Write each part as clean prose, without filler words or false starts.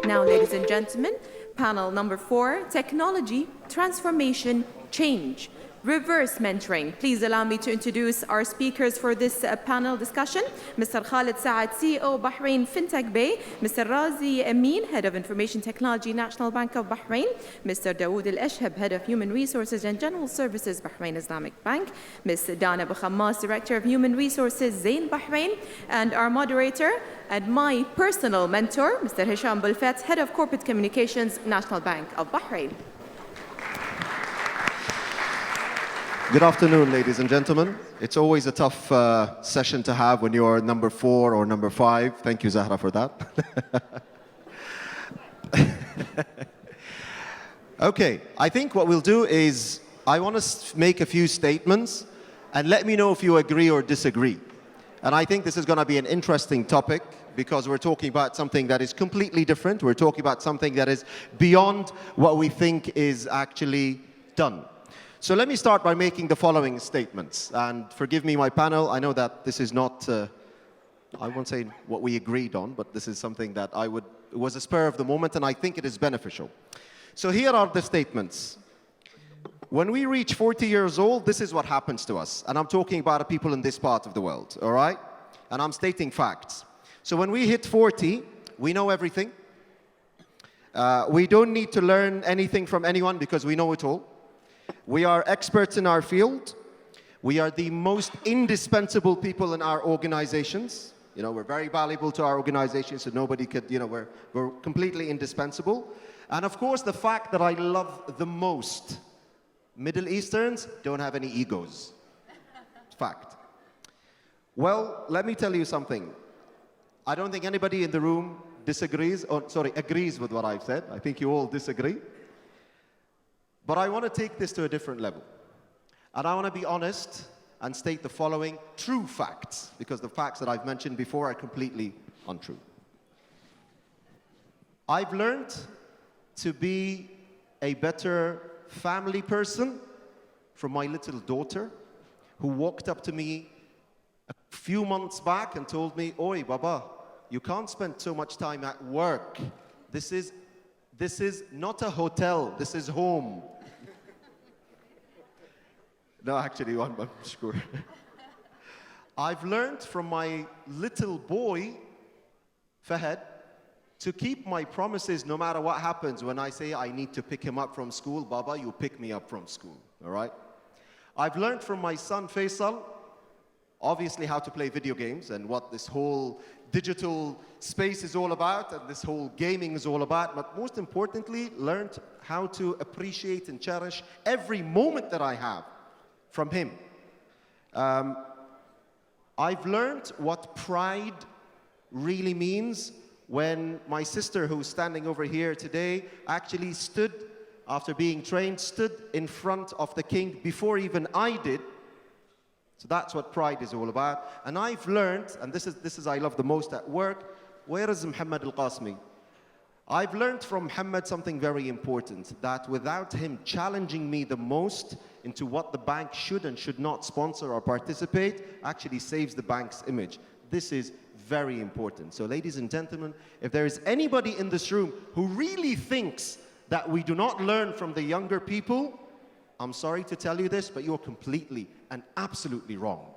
Now, ladies and gentlemen, panel number 4, technology, transformation, change, reverse mentoring. Please allow me to introduce our speakers for this panel discussion. Mr. Khalid Saad, CEO, Bahrain FinTech Bay. Mr. Razi Amin, Head of Information Technology, National Bank of Bahrain. Mr. Dawood Ashhab, Head of Human Resources and General Services, Bahrain Islamic Bank. Ms. BuKhammas, Director of Human Resources, Zain, Bahrain. And our moderator and my personal mentor, Mr. Hisham Abu Alfateh, Head of Corporate Communications, National Bank of Bahrain. Good afternoon, ladies and gentlemen. It's always a tough session to have when you're number 4 or number 5. Thank you, Zahra, for that. Okay, I think what we'll do is I want to make a few statements and let me know if you agree or disagree. And I think this is going to be an interesting topic because we're talking about something that is completely different. We're talking about something that is beyond what we think is actually done. So let me start by making the following statements. And forgive me, my panel, I know that this is not, I won't say what we agreed on, but this is something that it was a spur of the moment, and I think it is beneficial. So here are the statements. When we reach 40 years old, this is what happens to us. And I'm talking about the people in this part of the world, all right? And I'm stating facts. So when we hit 40, we know everything. We don't need to learn anything from anyone because we know it all. We are experts in our field. We are the most indispensable people in our organizations. You know, we're very valuable to our organization, so nobody could, you know, we're completely indispensable. And of course, the fact that I love the most, Middle Easterns don't have any egos. Fact. Well, let me tell you something. I don't think anybody in the room agrees with what I've said. I think you all disagree. But I want to take this to a different level. And I want to be honest and state the following true facts, because the facts that I've mentioned before are completely untrue. I've learned to be a better family person from my little daughter, who walked up to me a few months back and told me, "Oi, Baba, you can't spend so much time at work. This is not a hotel, this is home." No, actually, I'm sure. I've learned from my little boy, Fahad, to keep my promises no matter what happens. When I say I need to pick him up from school, Baba, you pick me up from school, all right? I've learned from my son, Faisal, obviously how to play video games and what this whole digital space is all about and this whole gaming is all about, but most importantly, learned how to appreciate and cherish every moment that I have from him. I've learned what pride really means when my sister, who's standing over here today, actually stood, after being trained, stood in front of the king before even I did. So that's what pride is all about. And I've learned, and this is I love the most at work, where is Muhammad al-Qasmi? I've learned from Muhammad something very important, that without him challenging me the most into what the bank should and should not sponsor or participate, actually saves the bank's image. This is very important. So ladies and gentlemen, if there is anybody in this room who really thinks that we do not learn from the younger people, I'm sorry to tell you this, but you're completely and absolutely wrong.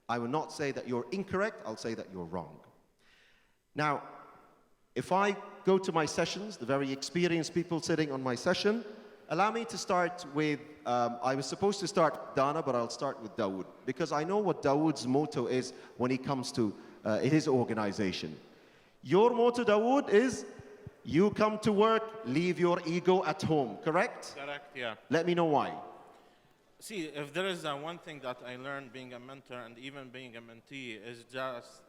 I will not say that you're incorrect, I'll say that you're wrong. Now, if I go to my sessions, the very experienced people sitting on my session, allow me to start with, I was supposed to start Dana, but I'll start with Dawood, because I know what Dawood's motto is when he comes to his organization. Your motto, Dawood, is you come to work, leave your ego at home, correct? Correct, yeah. Let me know why. See, if there is one thing that I learned being a mentor and even being a mentee is just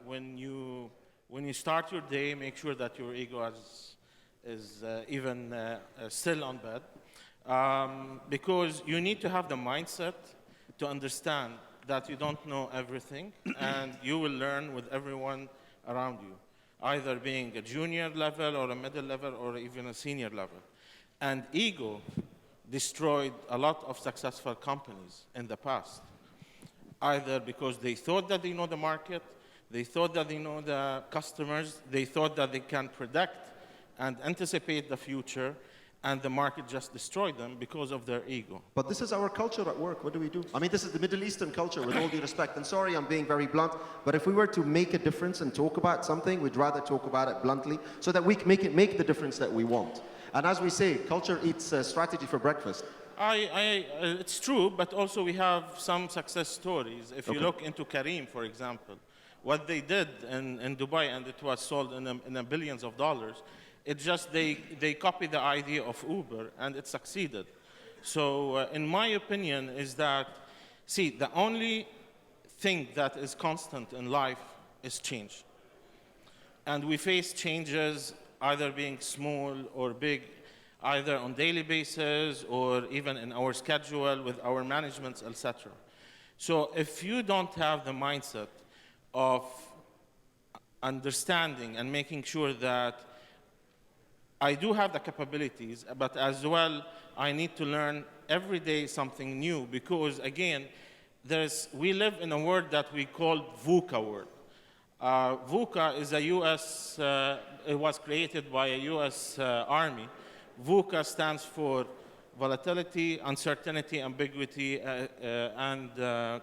when you start your day, make sure that your ego is even still on bed. Because you need to have the mindset to understand that you don't know everything and you will learn with everyone around you, either being a junior level or a middle level or even a senior level. And ego destroyed a lot of successful companies in the past. either because they thought that they know the market, they thought that they know the customers, they thought that they can predict and anticipate the future, and the market just destroyed them because of their ego. But this is our culture at work. What do we do? I mean, this is the Middle Eastern culture, with all due respect. And sorry, I'm being very blunt, but if we were to make a difference and talk about something, we'd rather talk about it bluntly so that we can make the difference that we want. And as we say, culture eats strategy for breakfast. It's true, but also we have some success stories. If you look into Kareem, for example, what they did in Dubai, and it was sold in the billions of dollars, it's just they copied the idea of Uber, and it succeeded. So in my opinion is that, see, the only thing that is constant in life is change. And we face changes either being small or big, either on daily basis or even in our schedule with our managements, etc. So if you don't have the mindset of understanding and making sure that I do have the capabilities, but as well, I need to learn every day something new, because again, we live in a world that we call VUCA world. VUCA is a US, it was created by a US Army. VUCA stands for volatility, uncertainty, ambiguity, and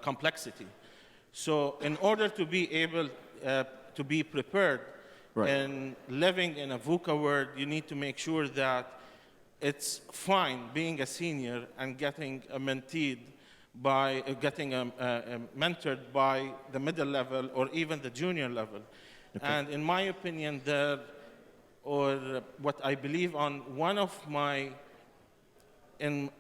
complexity. So in order to be able to be prepared, and living in a VUCA world, you need to make sure that it's fine being a senior and getting mentored by the middle level or even the junior level. And in my opinion, what I believe on, one of my, in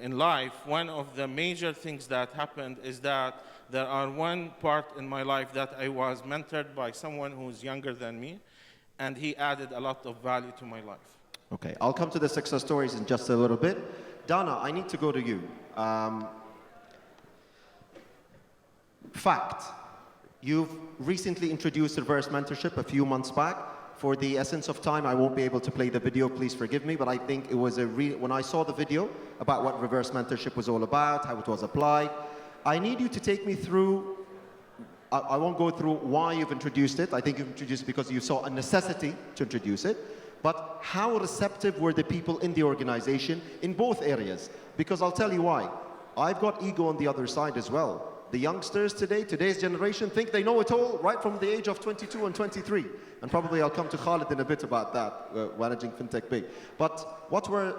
life, one of the major things that happened is that there are one part in my life that I was mentored by someone who's younger than me, and he added a lot of value to my life. Okay, I'll come to the success stories in just a little bit. Dana, I need to go to you. Fact, you've recently introduced reverse mentorship a few months back. For the essence of time, I won't be able to play the video, please forgive me, but I think it was when I saw the video about what reverse mentorship was all about, how it was applied, I need you to take me through, I won't go through why you've introduced it. I think you've introduced it because you saw a necessity to introduce it. But how receptive were the people in the organization in both areas? Because I'll tell you why. I've got ego on the other side as well. The youngsters today, today's generation, think they know it all right from the age of 22 and 23. And probably I'll come to Khalid in a bit about that, managing FinTech Big. But what were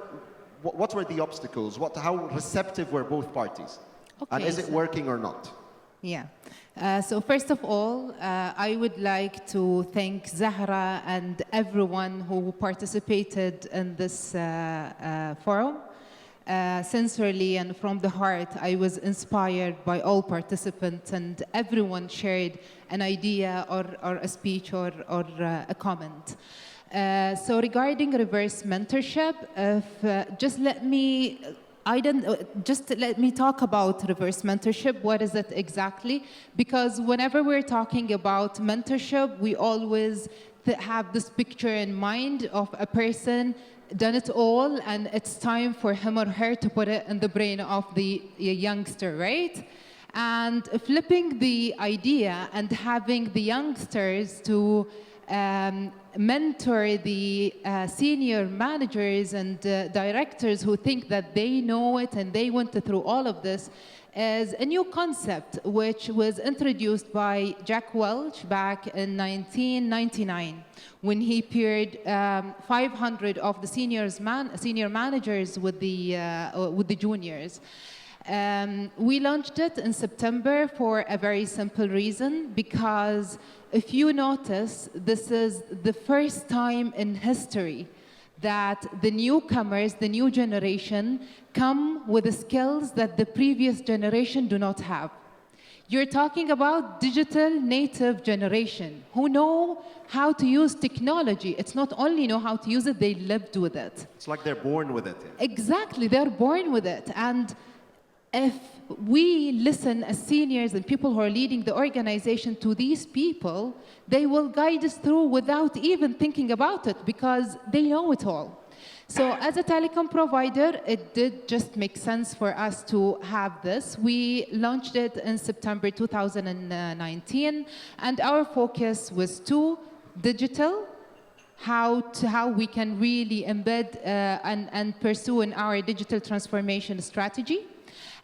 the obstacles? How receptive were both parties? Okay, and is it working or not? Yeah. So first of all, I would like to thank Zahra and everyone who participated in this forum. Sincerely and from the heart, I was inspired by all participants, and everyone shared an idea or a speech or a comment. So regarding reverse mentorship, just let me talk about reverse mentorship. What is it exactly? Because whenever we're talking about mentorship, we always have this picture in mind of a person done it all, and it's time for him or her to put it in the brain of the youngster, right? And flipping the idea and having the youngsters to mentor the senior managers and directors who think that they know it and they went through all of this is a new concept which was introduced by Jack Welch back in 1999 when he paired 500 of the senior managers with the juniors. We launched it in September for a very simple reason, because if you notice, this is the first time in history that the newcomers, the new generation, come with the skills that the previous generation do not have. You're talking about digital native generation who know how to use technology. It's not only know how to use it, they lived with it. It's like they're born with it. Exactly, they're born with it. And if we listen as seniors and people who are leading the organization to these people, they will guide us through without even thinking about it, because they know it all. So as a telecom provider, it did just make sense for us to have this. We launched it in September 2019, and our focus was digital, how we can really embed and pursue in our digital transformation strategy.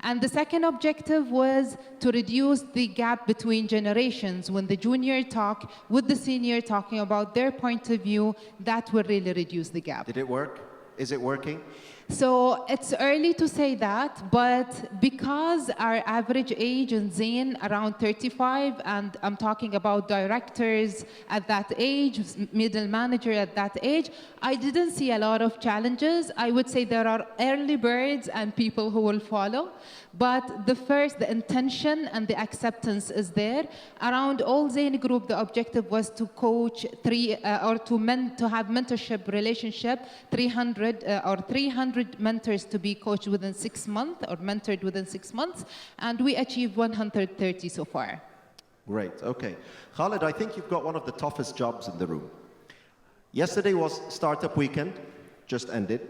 And the second objective was to reduce the gap between generations. When the junior talk with the senior talking about their point of view, that will really reduce the gap. Did it work? Is it working? So it's early to say that, but because our average age in Zain around 35, and I'm talking about directors at that age, middle manager at that age, I didn't see a lot of challenges. I would say there are early birds and people who will follow, but the intention and the acceptance is there. Around all Zain group, the objective was to coach to have mentorship relationship, 300 mentors to be coached within 6 months or mentored within 6 months, and we achieved 130 so far. Great, okay. Khalid, I think you've got one of the toughest jobs in the room. Yesterday was Startup Weekend, just ended,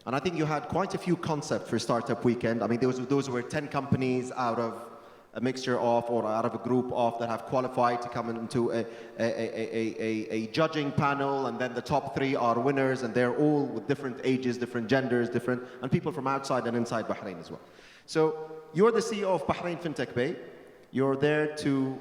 and I think you had quite a few concepts for Startup Weekend. I mean, those were 10 companies out of a mixture of, or out of a group of, that have qualified to come into a judging panel, and then the top 3 are winners, and they're all with different ages, different genders, and people from outside and inside Bahrain as well. So you're the CEO of Bahrain FinTech Bay. You're there to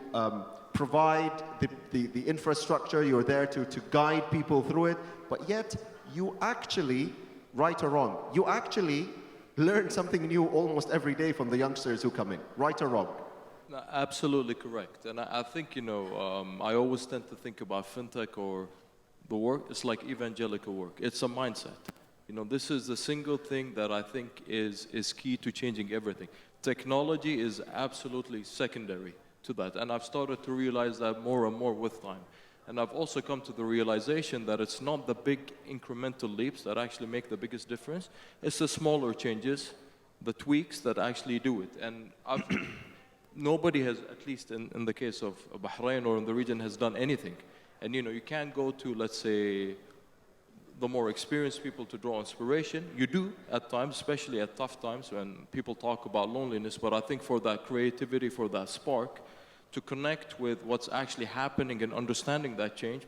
provide the infrastructure, you're there to guide people through it, but yet you actually, right or wrong, you actually learn something new almost every day from the youngsters who come in, right or wrong? No, absolutely correct. And I think, I always tend to think about FinTech or the work, it's like evangelical work. It's a mindset. This is the single thing that I think is key to changing everything. Technology is absolutely secondary to that. And I've started to realize that more and more with time. And I've also come to the realization that it's not the big incremental leaps that actually make the biggest difference. It's the smaller changes, the tweaks that actually do it. And nobody has, at least in the case of Bahrain or in the region, has done anything. And you can't go to, let's say, the more experienced people to draw inspiration. You do at times, especially at tough times when people talk about loneliness. But I think for that creativity, for that spark, to connect with what's actually happening and understanding that change,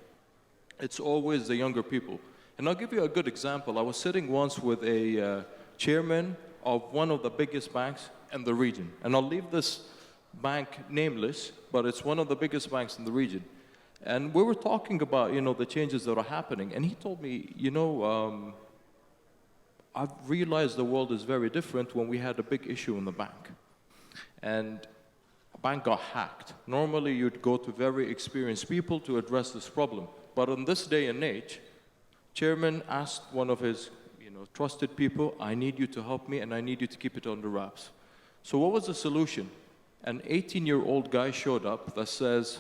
it's always the younger people. And I'll give you a good example. I was sitting once with a chairman of one of the biggest banks in the region. And I'll leave this bank nameless, but it's one of the biggest banks in the region. And we were talking about, the changes that are happening. And he told me, I've realized the world is very different when we had a big issue in the bank. And bank got hacked. Normally, you'd go to very experienced people to address this problem. But in this day and age, chairman asked one of his trusted people, I need you to help me and I need you to keep it under wraps. So what was the solution? An 18-year-old guy showed up that says,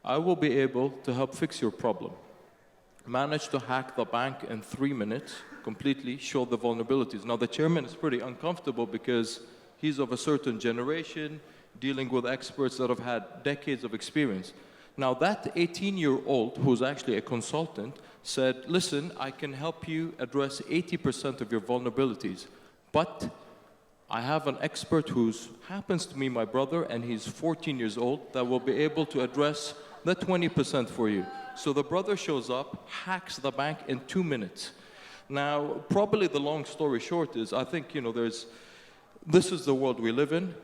I will be able to help fix your problem. Managed to hack the bank in 3 minutes, completely, showed the vulnerabilities. Now the chairman is pretty uncomfortable because he's of a certain generation, dealing with experts that have had decades of experience. Now that 18-year-old, who's actually a consultant, said, listen, I can help you address 80% of your vulnerabilities, but I have an expert who happens to be my brother, and he's 14 years old, that will be able to address the 20% for you. So the brother shows up, hacks the bank in 2 minutes. Now, probably the long story short is, I think, this is the world we live in.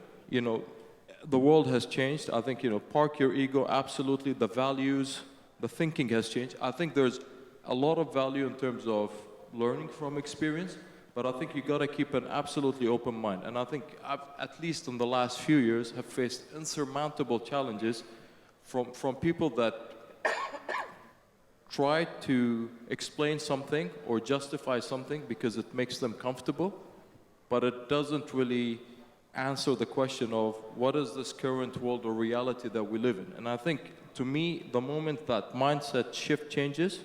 The world has changed. I think, park your ego, absolutely. The values, the thinking has changed. I think there's a lot of value in terms of learning from experience, but I think you got to keep an absolutely open mind. And I think I've, at least in the last few years, have faced insurmountable challenges from people that try to explain something or justify something because it makes them comfortable, but it doesn't really answer the question of what is this current world or reality that we live in. And I think, to me, the moment that mindset shift changes,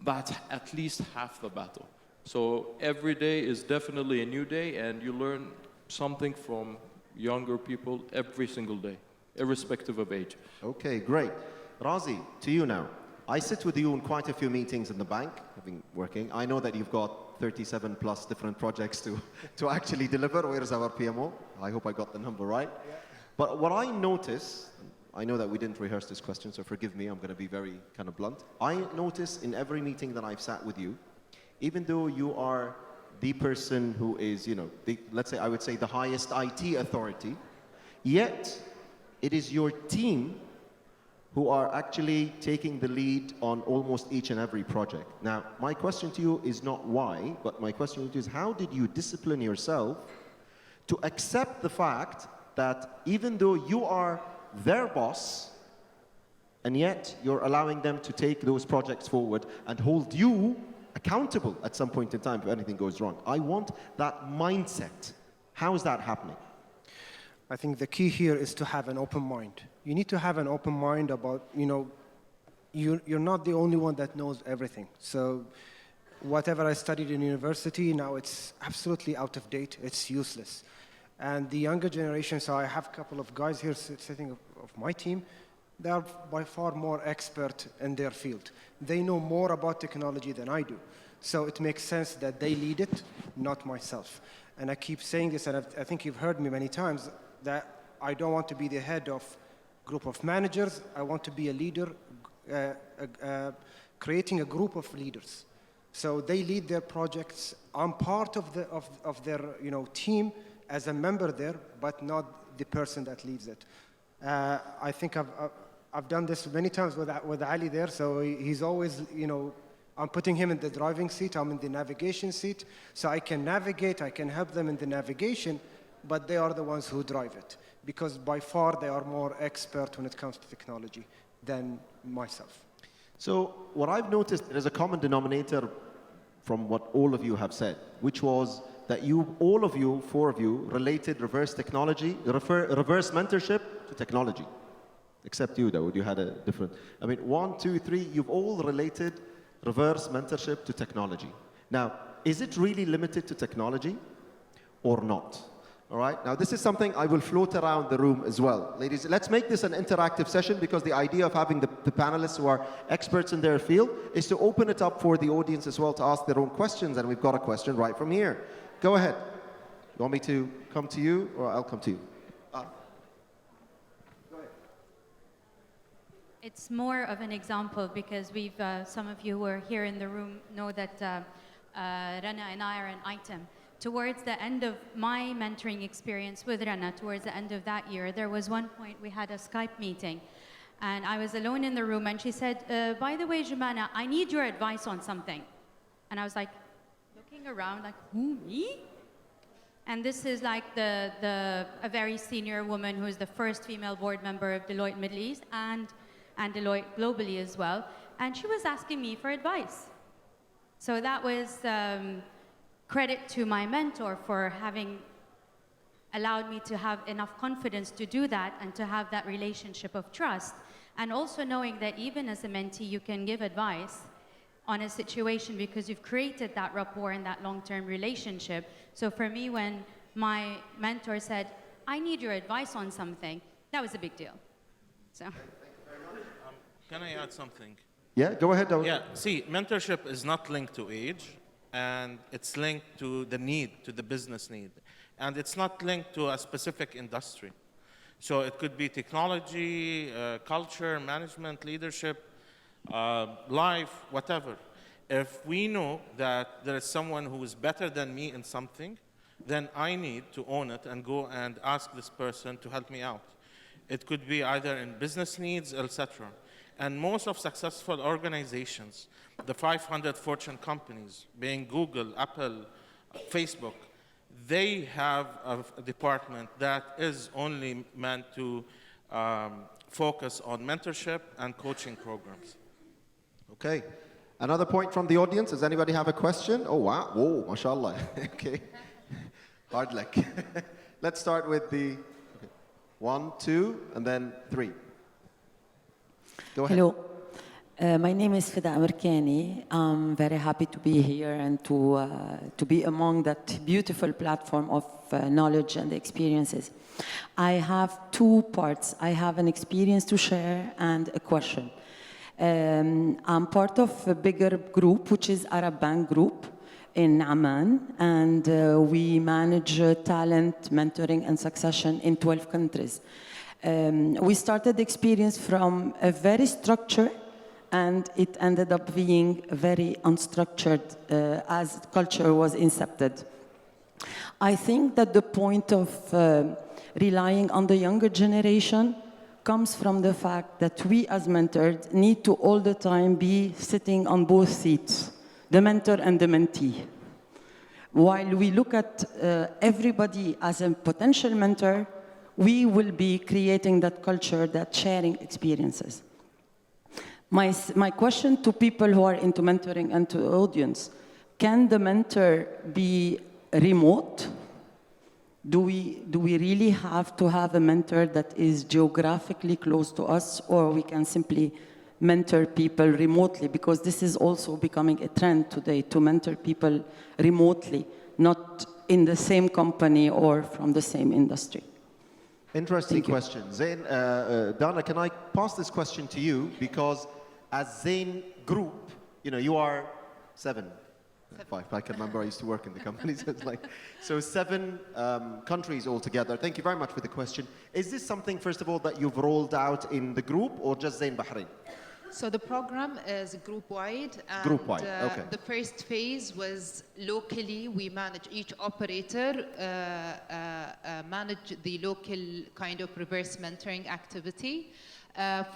that's at least half the battle. So every day is definitely a new day, and you learn something from younger people every single day, irrespective of age. Okay, great. Razi, to you now. I sit with you in quite a few meetings in the bank, having working. I know that you've got 37 plus different projects to actually deliver. Where is our PMO? I hope I got the number right. Yeah. But what I notice, I know that we didn't rehearse this question, so forgive me, I'm going to be very kind of blunt. I notice in every meeting that I've sat with you, even though you are the person who is, you know, let's say, I would say the highest IT authority, yet it is your team who are actually taking the lead on almost each and every project. Now, my question to you is not why, but my question to you is how did you discipline yourself to accept the fact that even though you are their boss, and yet you're allowing them to take those projects forward and hold you accountable at some point in time if anything goes wrong? I want that mindset. How is that happening? I think the key here is to have an open mind. You need to have an open mind about, you know, you're not the only one that knows everything. So whatever I studied in university, now it's absolutely out of date. It's useless. And the younger generation, so I have a couple of guys here sitting of my team, they are by far more expert in their field. They know more about technology than I do. So it makes sense that they lead it, not myself. And I keep saying this, and I think you've heard me many times, that I don't want to be the head of a group of managers. I want to be a leader, creating a group of leaders. So they lead their projects. I'm part of their team as a member there, but not the person that leads it. I think I've done this many times with Ali there. So he's always, I'm putting him in the driving seat. I'm in the navigation seat. So I can navigate. I can help them in the navigation, but they are the ones who drive it, because by far they are more expert when it comes to technology than myself. So what I've noticed, there is a common denominator from what all of you have said, which was that all of you, four of you, related reverse mentorship to technology. Except you, Dawood, you had a different. I mean, 1, 2, 3, you've all related reverse mentorship to technology. Now, is it really limited to technology or not? All right, now this is something I will float around the room as well. Ladies, let's make this an interactive session, because the idea of having the panelists who are experts in their field is to open it up for the audience as well to ask their own questions, and we've got a question right from here. Go ahead. You want me to come to you, or I'll come to you? Go ahead. It's more of an example, because some of you who are here in the room know that Rana and I are an item. Towards the end of my mentoring experience with Rana, towards the end of that year, there was one point we had a Skype meeting, and I was alone in the room, and she said, by the way, Jumana, I need your advice on something. And I was like, looking around, like, who, me? And this is like a very senior woman who is the first female board member of Deloitte Middle East and Deloitte globally as well. And she was asking me for advice. So that was credit to my mentor for having allowed me to have enough confidence to do that and to have that relationship of trust. And also knowing that even as a mentee, you can give advice on a situation because you've created that rapport and that long-term relationship. So for me, when my mentor said, I need your advice on something, that was a big deal. So. Can I add something? Yeah, go ahead, Dawood. Yeah, see, mentorship is not linked to age, and it's linked to the need, to the business need. And it's not linked to a specific industry. So it could be technology, culture, management, leadership, life, whatever. If we know that there is someone who is better than me in something, then I need to own it and go and ask this person to help me out. It could be either in business needs, etc. And most of successful organizations, the 500 Fortune companies, being Google, Apple, Facebook, they have a department that is only meant to focus on mentorship and coaching programs. Okay. Another point from the audience. Does anybody have a question? Oh, wow. Whoa, mashallah. Okay. Hard luck. Let's start with the 1, 2, and then 3. Go ahead. Hello. My name is Fida Amirkani. I'm very happy to be here and to be among that beautiful platform of knowledge and experiences. I have 2 parts. I have an experience to share and a question. I'm part of a bigger group, which is Arab Bank Group in Amman, and we manage talent, mentoring, and succession in 12 countries. We started the experience from a very structured, and it ended up being very unstructured as culture was incepted. I think that the point of relying on the younger generation comes from the fact that we as mentors need to all the time be sitting on both seats, the mentor and the mentee. While we look at everybody as a potential mentor, we will be creating that culture, that sharing experiences. My question to people who are into mentoring and to the audience, can the mentor be remote? Do we really have to have a mentor that is geographically close to us, or we can simply mentor people remotely? Because this is also becoming a trend today, to mentor people remotely, not in the same company or from the same industry. Interesting question. Zain, Dana, can I pass this question to you? Because as Zain Group, you are seven. Five. I can remember I used to work in the company, so it's like, so 7 countries altogether. Thank you very much for the question. Is this something, first of all, that you've rolled out in the group, or just Zain Bahrain? So the program is group-wide. And, group-wide, okay. The first phase was locally. We manage each operator, manage the local kind of reverse mentoring activity.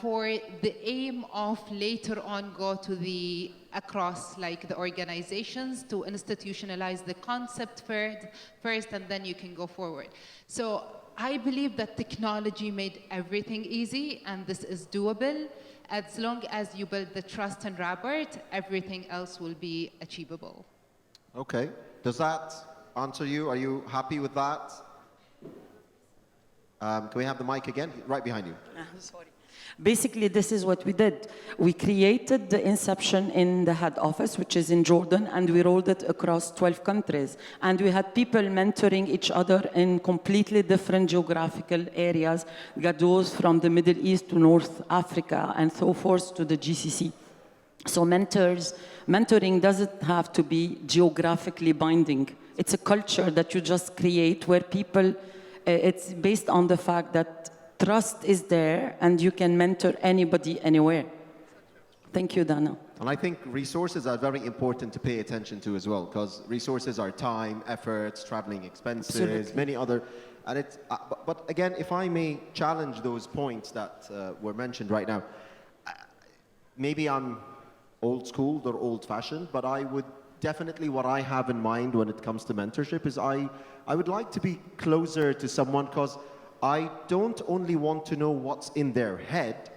For the aim of later on go to the across like the organizations to institutionalize the concept first, and then you can go forward. So I believe that technology made everything easy, and this is doable. As long as you build the trust and rapport, everything else will be achievable. Okay. Does that answer you? Are you happy with that? Can we have the mic again? Right behind you. Sorry. Basically, this is what we did. We created the inception in the head office, which is in Jordan, and we rolled it across 12 countries. And we had people mentoring each other in completely different geographical areas, Gados from the Middle East to North Africa, and so forth to the GCC. So mentoring doesn't have to be geographically binding. It's a culture that you just create where people, it's based on the fact that trust is there, and you can mentor anybody, anywhere. Thank you, Dana. And I think resources are very important to pay attention to as well, because resources are time, efforts, traveling expenses, Absolutely. many other. And it's, but again, if I may challenge those points that were mentioned right now, maybe I'm old school or old fashioned, but I would definitely, what I have in mind when it comes to mentorship is I would like to be closer to someone, because I don't only want to know what's in their head,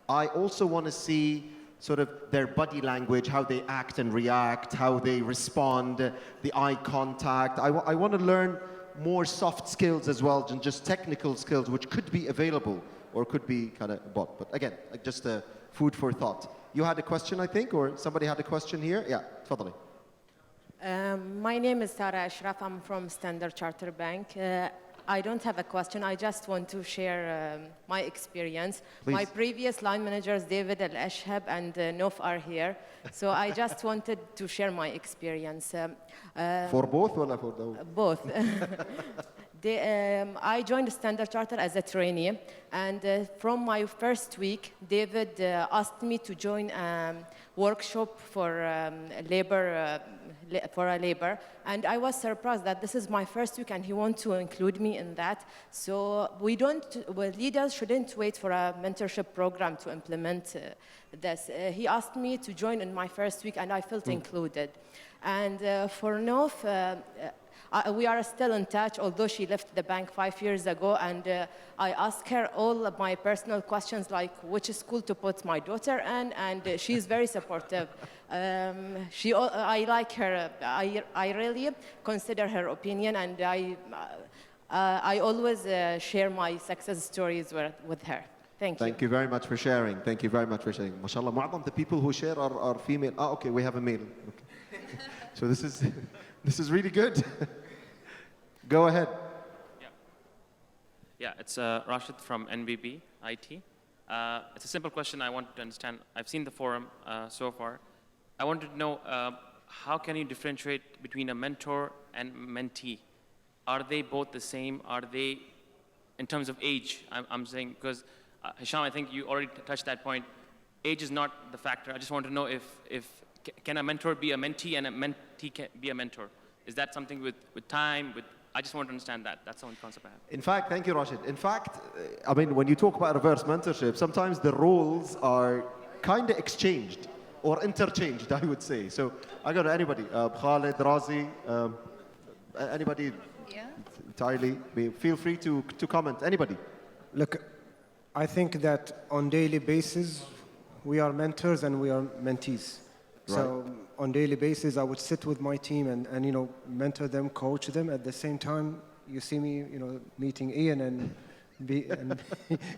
I also want to see sort of their body language, how they act and react, how they respond, the eye contact. I want to learn more soft skills as well than just technical skills, which could be available or could be kind of bought. But again, just a food for thought. You had a question, I think, or somebody had a question here? Yeah, tafadali. My name is Sarah Ashraf. I'm from Standard Chartered Bank. I don't have a question. I just want to share my experience. Please. My previous line managers, David and Ashhab and Nof, are here. So I just wanted to share my experience. For both or for Dawood? Both. I joined Standard Chartered as a trainee, and from my first week, David asked me to join a workshop for labor, and I was surprised that this is my first week and he wants to include me in that. So leaders shouldn't wait for a mentorship program to implement this. He asked me to join in my first week, and I felt included. And for Nof, we are still in touch, although she left the bank 5 years ago, and I asked her all of my personal questions, like which school to put my daughter in, and she's very supportive. I like her. I really consider her opinion, and I always share my success stories with her. Thank you. Thank you very much for sharing. Thank you very much for sharing. MashaAllah, معظم the people who share are female. Okay, we have a male. Okay. So this is really good. Go ahead. Yeah, it's Rashid from NBB IT. It's a simple question I want to understand. I've seen the forum so far. I wanted to know how can you differentiate between a mentor and mentee? Are they both the same? Are they, in terms of age, I'm saying, because Hisham, I think you already touched that point. Age is not the factor. I just want to know if can a mentor be a mentee and a mentee can be a mentor? Is that something with time? I just want to understand that. That's the only concept I have. In fact, thank you, Rashid. In fact, I mean, when you talk about reverse mentorship, sometimes the roles are kind of exchanged or interchanged, I would say. So I go to anybody, Khalid, Razi, anybody, Tittle, feel free to comment, anybody. Look, I think that on daily basis, we are mentors and we are mentees. Right. So on daily basis, I would sit with my team and you know, mentor them, coach them. At the same time, you see me, you know, meeting Ian and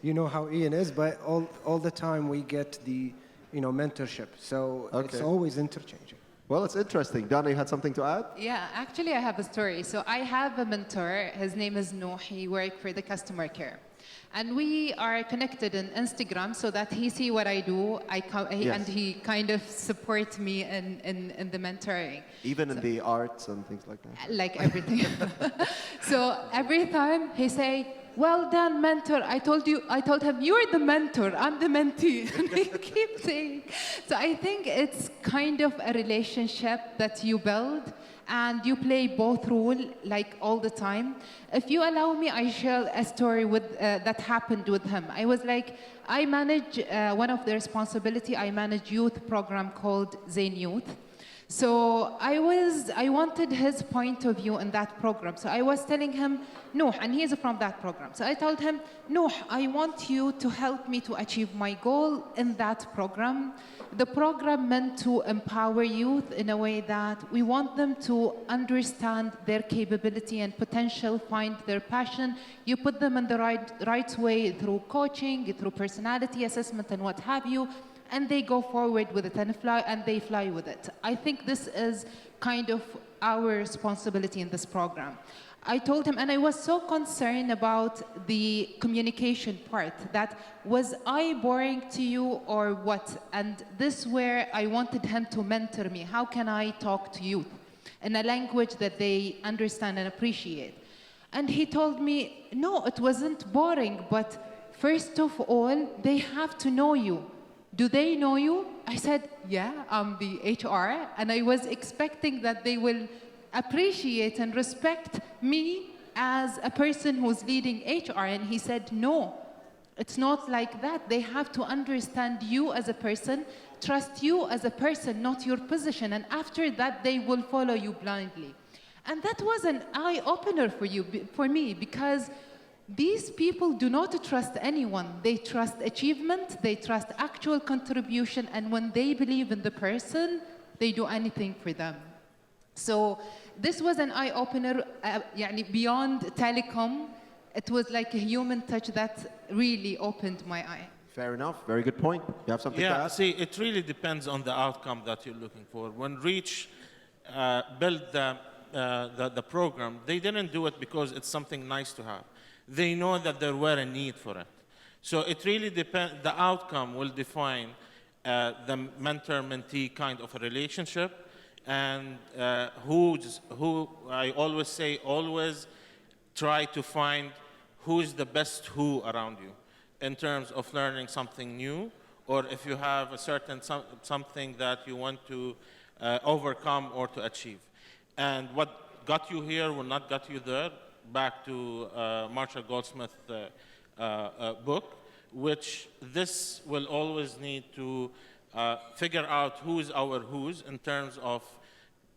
you know how Ian is, but all the time we get the, you know, mentorship. So it's always interchanging. Well, it's interesting. Dana, you had something to add? Yeah, actually I have a story. So I have a mentor, his name is Noor, he works for the customer care. And we are connected on Instagram so that he see what I do, and he kind of supports me in the mentoring. Even in the arts and things like that? Like everything. So every time he say, well done, mentor. I told him, you're the mentor, I'm the mentee. And he keeps saying. So I think it's kind of a relationship that you build and you play both roles like all the time. If you allow me, I share a story that happened with him. I was like, I manage one of the responsibility, I manage youth program called Zain Youth. So I wanted his point of view in that program. So I was telling him, Nuh, and he is from that program. So I told him, Nuh, I want you to help me to achieve my goal in that program. The program meant to empower youth in a way that we want them to understand their capability and potential, find their passion. You put them in the right way through coaching, through personality assessment and what have you. And they go forward with it and they fly with it. I think this is kind of our responsibility in this program. I told him, and I was so concerned about the communication part, that was I boring to you or what? And this where I wanted him to mentor me. How can I talk to youth in a language that they understand and appreciate? And he told me, no, it wasn't boring, but first of all, they have to know you. Do they know you? I said, yeah, I'm the HR. And I was expecting that they will appreciate and respect me as a person who's leading HR. And he said, no, it's not like that. They have to understand you as a person, trust you as a person, not your position. And after that, they will follow you blindly. And that was an eye-opener for me, because these people do not trust anyone. They trust achievement, they trust actual contribution, and when they believe in the person, they do anything for them. So this was an eye-opener, beyond telecom. It was like a human touch that really opened my eye. Fair enough, very good point. You have something to add? Yeah, see, it really depends on the outcome that you're looking for. When Reach built the program, they didn't do it because it's something nice to have. They know that there were a need for it. So it really depends, the outcome will define the mentor-mentee kind of a relationship, and who I always say, always try to find who's the best who around you in terms of learning something new, or if you have a certain something that you want to overcome or to achieve. And what got you here will not get you there. Back to Marshall Goldsmith's book, which this will always need to figure out who's our who's in terms of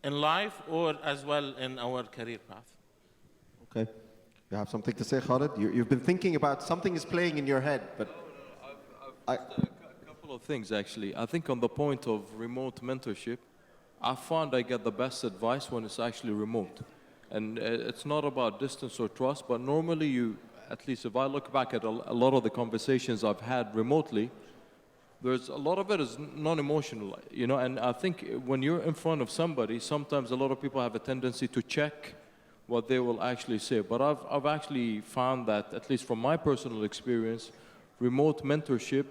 in life or as well in our career path. Okay. You have something to say, Khalid? You've been thinking about something is playing in your head, but I've a couple of things, actually. I think on the point of remote mentorship, I found I get the best advice when it's actually remote. And it's not about distance or trust, but normally you, at least if I look back at a lot of the conversations I've had remotely, there's a lot of it is non-emotional, you know, and I think when you're in front of somebody, sometimes a lot of people have a tendency to check what they will actually say. But I've actually found that, at least from my personal experience, remote mentorship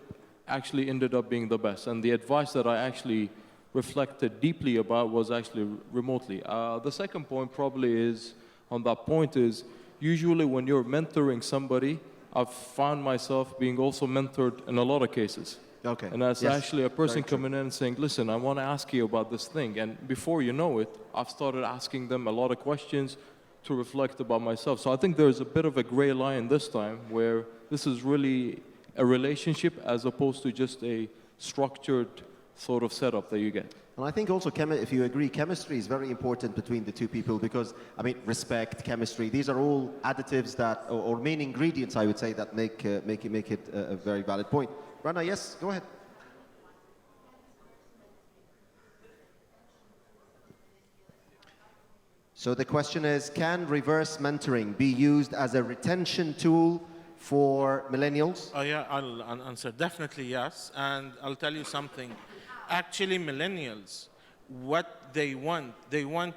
actually ended up being the best. And the advice that I actually reflected deeply about was actually remotely. The second point probably is, on that point is, usually when you're mentoring somebody, I've found myself being also mentored in a lot of cases. Okay. And that's Yes. actually a person Very true. coming in and saying, listen, I want to ask you about this thing. And before you know it, I've started asking them a lot of questions to reflect about myself. So I think there's a bit of a gray line this time where this is really a relationship as opposed to just a structured sort of setup that you get. And I think also, if you agree, chemistry is very important between the two people because, I mean, respect, chemistry, these are all additives that, or main ingredients, I would say, that make it a very valid point. Rana, yes, go ahead. So the question is, can reverse mentoring be used as a retention tool for millennials? Oh yeah, I'll answer. Definitely yes. And I'll tell you something. Actually, millennials, what they want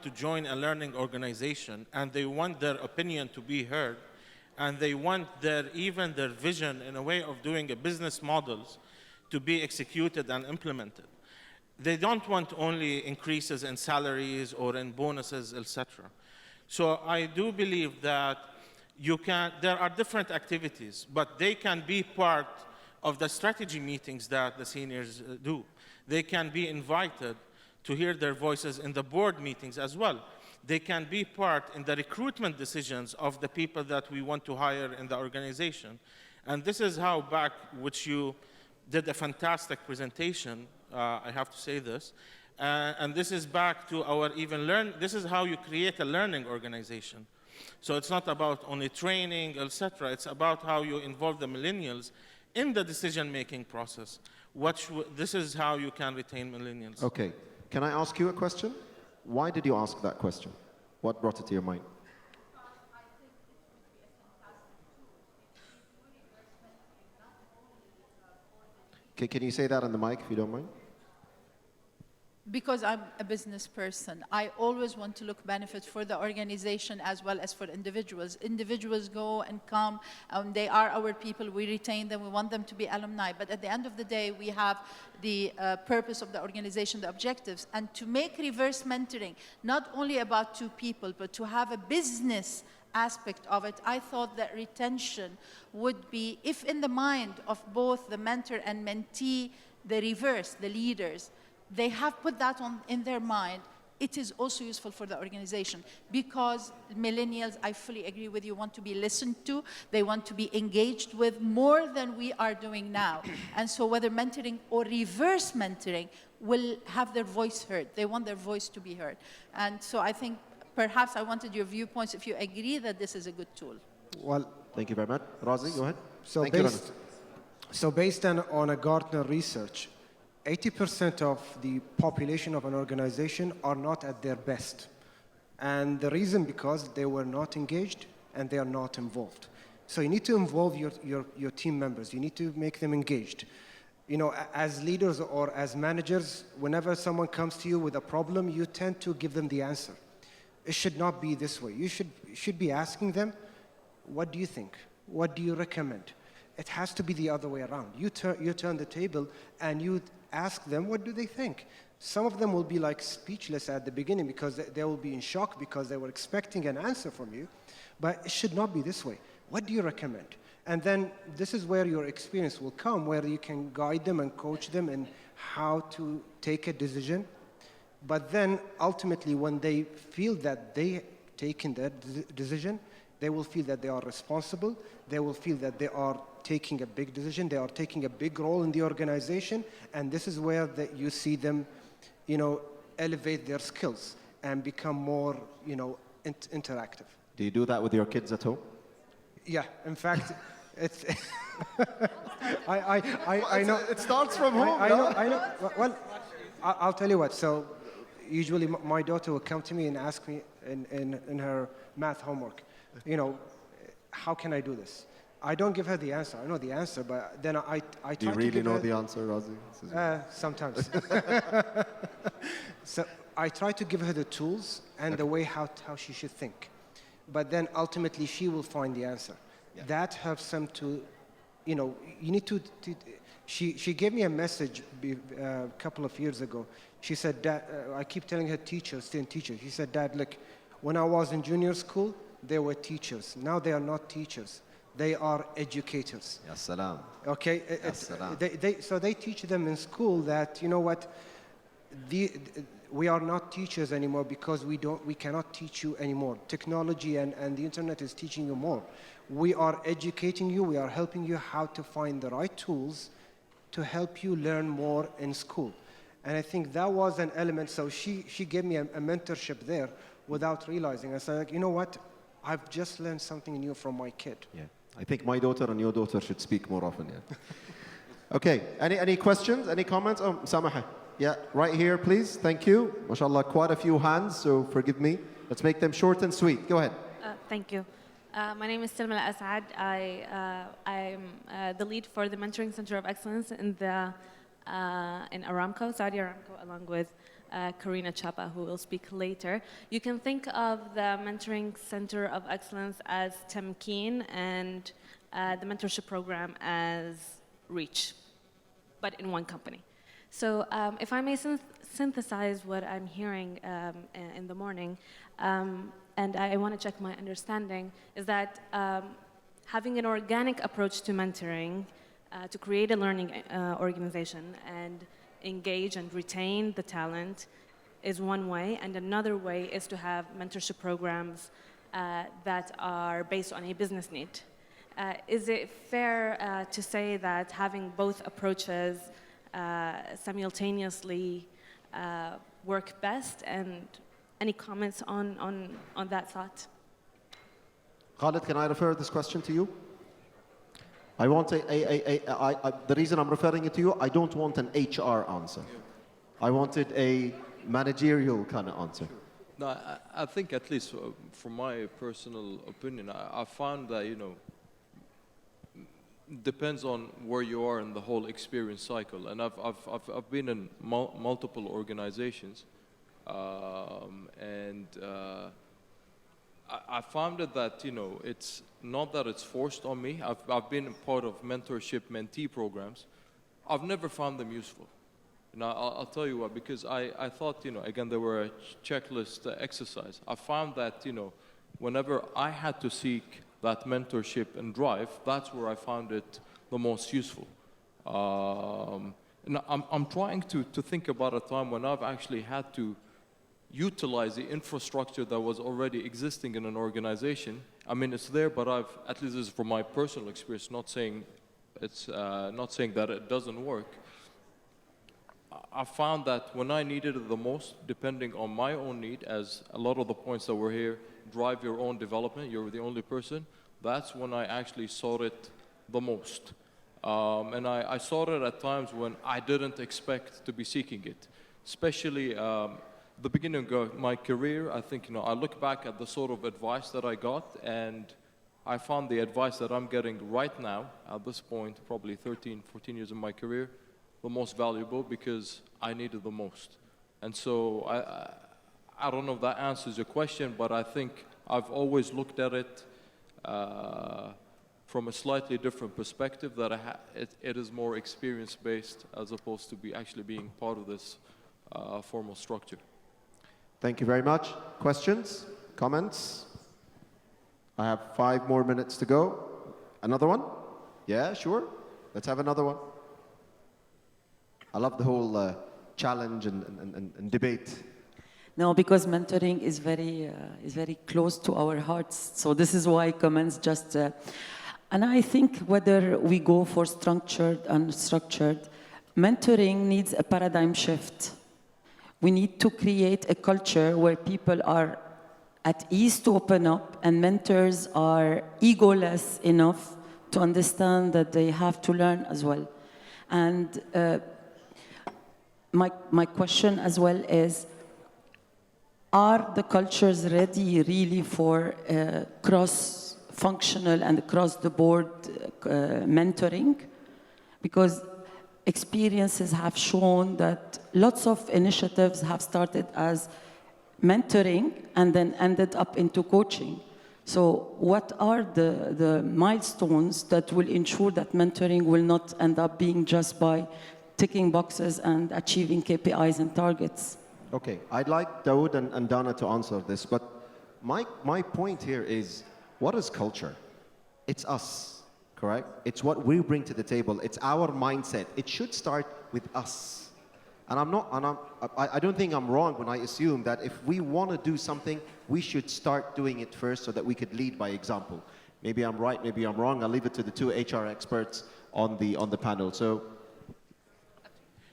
to join a learning organization, and they want their opinion to be heard, and they want even their vision in a way of doing a business models to be executed and implemented. They don't want only increases in salaries or in bonuses, etc. So I do believe that there are different activities, but they can be part of the strategy meetings that the seniors do. They can be invited to hear their voices in the board meetings as well. They can be part in the recruitment decisions of the people that we want to hire in the organization. And this is how which you did a fantastic presentation, I have to say this. And this is back to our this is how you create a learning organization. So it's not about only training, etc. It's about how you involve the millennials in the decision-making process. This is how you can retain millennials. Okay. Can I ask you a question? Why did you ask that question? What brought it to your mind? Okay, can you say that on the mic if you don't mind? Because I'm a business person, I always want to look benefit for the organization as well as for individuals. Individuals go and come, they are our people, we retain them, we want them to be alumni. But at the end of the day, we have the purpose of the organization, the objectives. And to make reverse mentoring not only about two people, but to have a business aspect of it, I thought that retention would be, if in the mind of both the mentor and mentee, the reverse, the leaders, they have put that in their mind, it is also useful for the organization because millennials, I fully agree with you, want to be listened to, they want to be engaged with more than we are doing now. And so whether mentoring or reverse mentoring will have their voice heard. They want their voice to be heard. And so I think perhaps I wanted your viewpoints if you agree that this is a good tool. Well, thank you very much. Razi, go ahead. So based on a Gartner research, 80% of the population of an organization are not at their best. And the reason because they were not engaged and they are not involved. So you need to involve your team members. You need to make them engaged. You know, as leaders or as managers, whenever someone comes to you with a problem, you tend to give them the answer. It should not be this way. You should be asking them, what do you think? What do you recommend? It has to be the other way around. You turn the table and you ask them, what do they think? Some of them will be like speechless at the beginning because they will be in shock because they were expecting an answer from you. But it should not be this way. What do you recommend? And then this is where your experience will come, where you can guide them and coach them in how to take a decision. But then ultimately, when they feel that they taken that decision, they will feel that they are responsible. They will feel that they are taking a big decision. They are taking a big role in the organization. And this is where you see them, you know, elevate their skills and become more, you know, interactive. Do you do that with your kids at home? Yeah, in fact, it's. I know. It starts from home. I know. Well, I'll tell you what. So, usually my daughter will come to me and ask me in her math homework, you know, how can I do this? I don't give her the answer. I know the answer, but then I try to give her... Do you really know the answer, Razi? Sometimes. So I try to give her the tools and the way how she should think. But then ultimately she will find the answer. Yeah. That helps them to you know, you need to she gave me a message a couple of years ago. She said, Dad, I keep telling her teachers, student teachers. She said, Dad, look, when I was in junior school, they were teachers. Now they are not teachers. They are educators. Ya salam. Okay? Ya salam. So they teach them in school that, you know what, we are not teachers anymore because we cannot teach you anymore. Technology and the internet is teaching you more. We are educating you. We are helping you how to find the right tools to help you learn more in school. And I think that was an element. So she gave me a mentorship there without realizing. I said, like, you know what? I've just learned something new from my kid. Yeah. I think my daughter and your daughter should speak more often. Yeah. Okay. Any questions? Any comments? Oh, Samaha. Yeah, right here, please. Thank you. MashaAllah, quite a few hands, so forgive me. Let's make them short and sweet. Go ahead. Thank you. My name is Salma Asad. I'm the lead for the Mentoring Center of Excellence in Aramco, Saudi Aramco, along with Karina Chapa, who will speak later. You can think of the Mentoring Center of Excellence as Tamkeen and the mentorship program as Reach, but in one company. So if I may synthesize what I'm hearing in the morning, and I want to check my understanding, is that having an organic approach to mentoring, to create a learning organization and engage and retain the talent is one way, and another way is to have mentorship programs that are based on a business need. Is it fair to say that having both approaches simultaneously work best, and any comments on that thought? Khalid, can I refer this question to you? I want the reason I'm referring it to you, I don't want an HR answer. I wanted a managerial kind of answer. No, I think at least from my personal opinion, I found that, you know, depends on where you are in the whole experience cycle. And I've been in multiple organizations, and I found it that, you know, it's not that it's forced on me. I've been a part of mentorship mentee programs. I've never found them useful. And I'll tell you what, because I thought, you know, again, they were a checklist exercise. I found that, you know, whenever I had to seek that mentorship and drive, that's where I found it the most useful. And I'm trying to think about a time when I've actually had to utilize the infrastructure that was already existing in an organization. I mean, it's there, but at least this is from my personal experience, not saying that it doesn't work. I found that when I needed it the most, depending on my own need, as a lot of the points that were here, drive your own development, you're the only person, that's when I actually sought it the most. And I sought it at times when I didn't expect to be seeking it. Especially the beginning of my career, I think, you know, I look back at the sort of advice that I got, and I found the advice that I'm getting right now, at this point, probably 13, 14 years in my career, the most valuable because I needed the most. And so I don't know if that answers your question, but I think I've always looked at it from a slightly different perspective, that it is more experience-based as opposed to actually being part of this formal structure. Thank you very much. Questions? Comments? I have 5 more minutes to go. Another one? Yeah, sure. Let's have another one. I love the whole challenge and debate. No, because mentoring is very close to our hearts. So this is why comments just... and I think whether we go for structured and unstructured, mentoring needs a paradigm shift. We need to create a culture where people are at ease to open up, and mentors are egoless enough to understand that they have to learn as well. And my question as well is, are the cultures ready really for cross-functional and across-the-board mentoring? Because experiences have shown that lots of initiatives have started as mentoring and then ended up into coaching. So what are the milestones that will ensure that mentoring will not end up being just by ticking boxes and achieving KPIs and targets? Okay, I'd like Dawood and Dana to answer this, but my point here is, what is culture? It's us, correct? It's what we bring to the table. It's our mindset. It should start with us. And I don't think I'm wrong when I assume that if we want to do something, we should start doing it first so that we could lead by example. Maybe I'm right, maybe I'm wrong. I'll leave it to the two HR experts on the panel. So,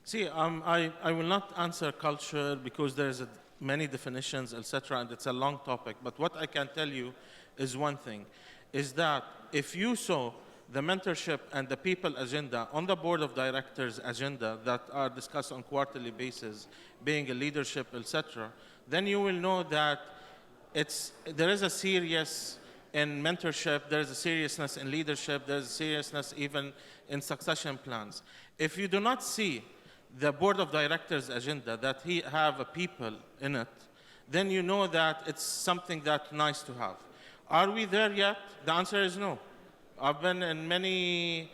see, I will not answer culture because there's many definitions, etc., and it's a long topic. But what I can tell you is one thing, is that if you saw the mentorship and the people agenda on the board of directors agenda that are discussed on quarterly basis, being a leadership, etc., then you will know that there is a serious in mentorship, there is a seriousness in leadership, there is a seriousness even in succession plans. If you do not see the board of directors agenda that have a people in it, then you know that it's something that's nice to have. Are we there yet? The answer is no. I've been in many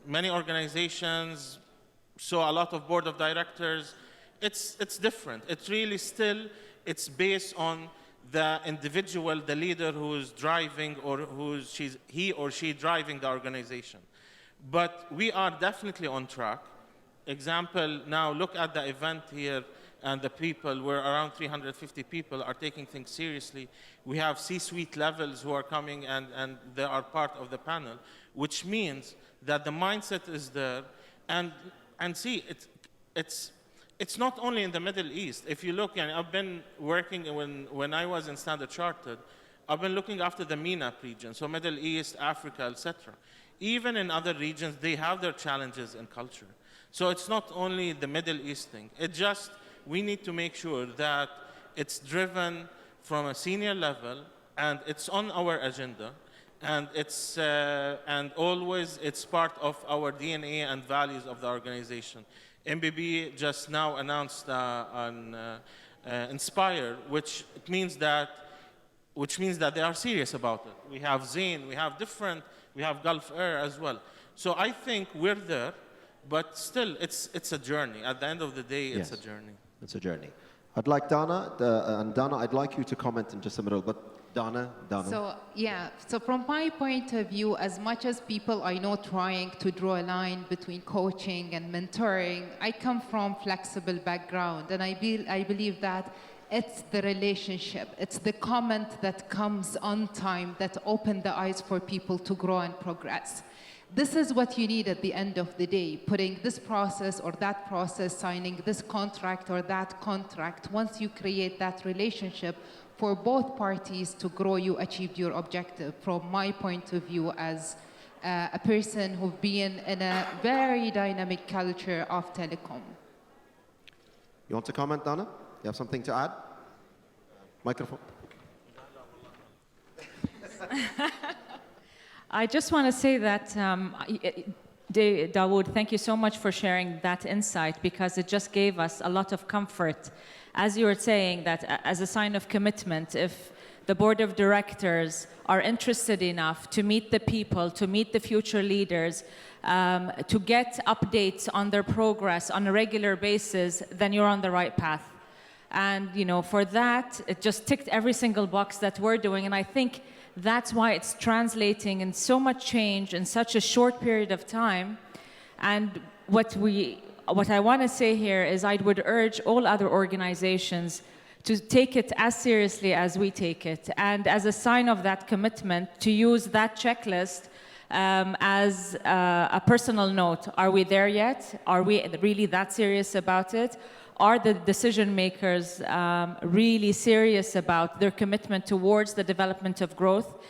organizations, saw a lot of board of directors. It's different. It's really still, it's based on the individual, the leader who's driving or he or she driving the organization. But we are definitely on track. Example, now look at the event here and the people, where around 350 people are taking things seriously. We have C-suite levels who are coming and they are part of the panel, which means that the mindset is there. And see, it's not only in the Middle East. If you look, and I've been working when I was in Standard Chartered, I've been looking after the MENA region, so Middle East, Africa, etc. Even in other regions, they have their challenges in culture. So it's not only the Middle East thing. We need to make sure that it's driven from a senior level and it's on our agenda, and and always it's part of our DNA and values of the organization. MBB just now announced on Inspire, which means that they are serious about it. We have Zain, we have Gulf Air as well. So I think we're there, but still it's a journey. At the end of the day, it's a journey. It's a journey. I'd like Dana, I'd like you to comment in just a minute, but Dana. So from my point of view, as much as people I know trying to draw a line between coaching and mentoring, I come from flexible background, and I believe that it's the relationship, it's the comment that comes on time that open the eyes for people to grow and progress. This is what you need at the end of the day, putting this process or that process, signing this contract or that contract. Once you create that relationship for both parties to grow, you achieved your objective. From my point of view as a person who's been in a very dynamic culture of telecom. You want to comment, Dana? You have something to add? Microphone. I just want to say that, Dawood, thank you so much for sharing that insight, because it just gave us a lot of comfort. As you were saying, that as a sign of commitment, if the board of directors are interested enough to meet the people, to meet the future leaders, to get updates on their progress on a regular basis, then you're on the right path. And for that, it just ticked every single box that we're doing. And I think that's why it's translating in so much change in such a short period of time. And what I want to say here is I would urge all other organizations to take it as seriously as we take it, and as a sign of that commitment, to use that checklist as a personal note. Are we there yet? Are we really that serious about it? Are the decision makers really serious about their commitment towards the development of growth?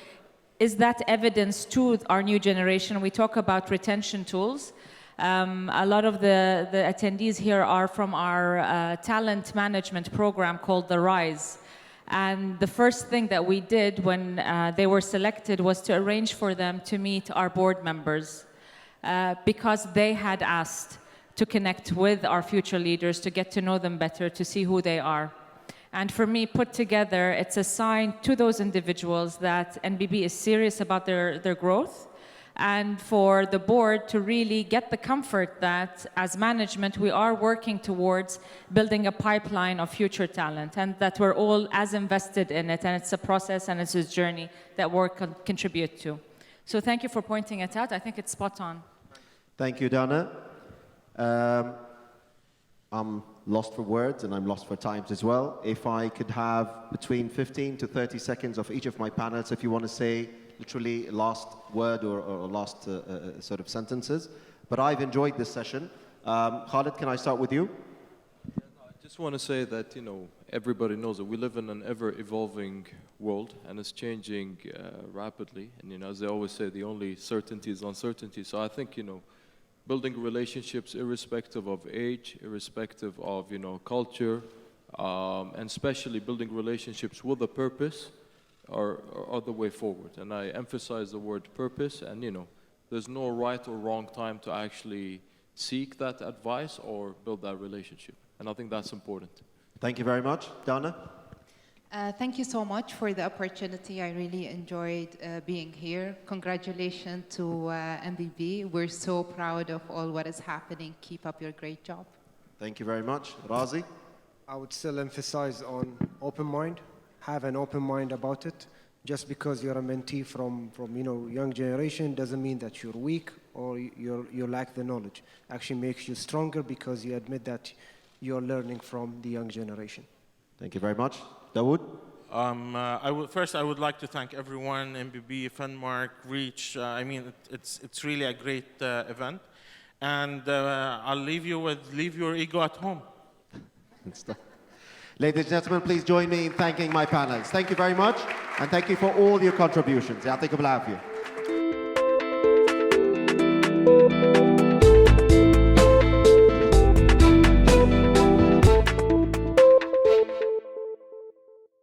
Is that evidence to our new generation? We talk about retention tools. A lot of the attendees here are from our talent management program called the Rise. And the first thing that we did when they were selected was to arrange for them to meet our board members because they had asked to connect with our future leaders, to get to know them better, to see who they are. And for me, put together, it's a sign to those individuals that NBB is serious about their growth, and for the board to really get the comfort that as management, we are working towards building a pipeline of future talent, and that we're all as invested in it, and it's a process and it's a journey that we're contribute to. So thank you for pointing it out. I think it's spot on. Thank you, Dana. I'm lost for words and I'm lost for times as well. If I could have between 15 to 30 seconds of each of my panels, if you want to say literally last word or last sort of sentences. But I've enjoyed this session. Khalid, can I start with you? I just want to say that, you know, everybody knows that we live in an ever-evolving world, and it's changing rapidly. And, you know, as they always say, the only certainty is uncertainty. So I think, you know, building relationships irrespective of age, irrespective of, you know, culture, and especially building relationships with a purpose are the way forward. And I emphasize the word purpose, and, you know, there's no right or wrong time to actually seek that advice or build that relationship. And I think that's important. Thank you very much. Dana? Thank you so much for the opportunity. I really enjoyed being here. Congratulations to MBB. We're so proud of all what is happening. Keep up your great job. Thank you very much. Razi? I would still emphasize on open mind. Have an open mind about it. Just because you're a mentee from you know, young generation doesn't mean that you're weak or you lack the knowledge. Actually makes you stronger because you admit that you're learning from the young generation. Thank you very much. Dawood? First, I would like to thank everyone, MBB, Fenmark, Reach. I mean, it's really a great event. And I'll leave you with leave your ego at home. Ladies and gentlemen, please join me in thanking my panelists. Thank you very much, and thank you for all your contributions. يعطيكم العافية.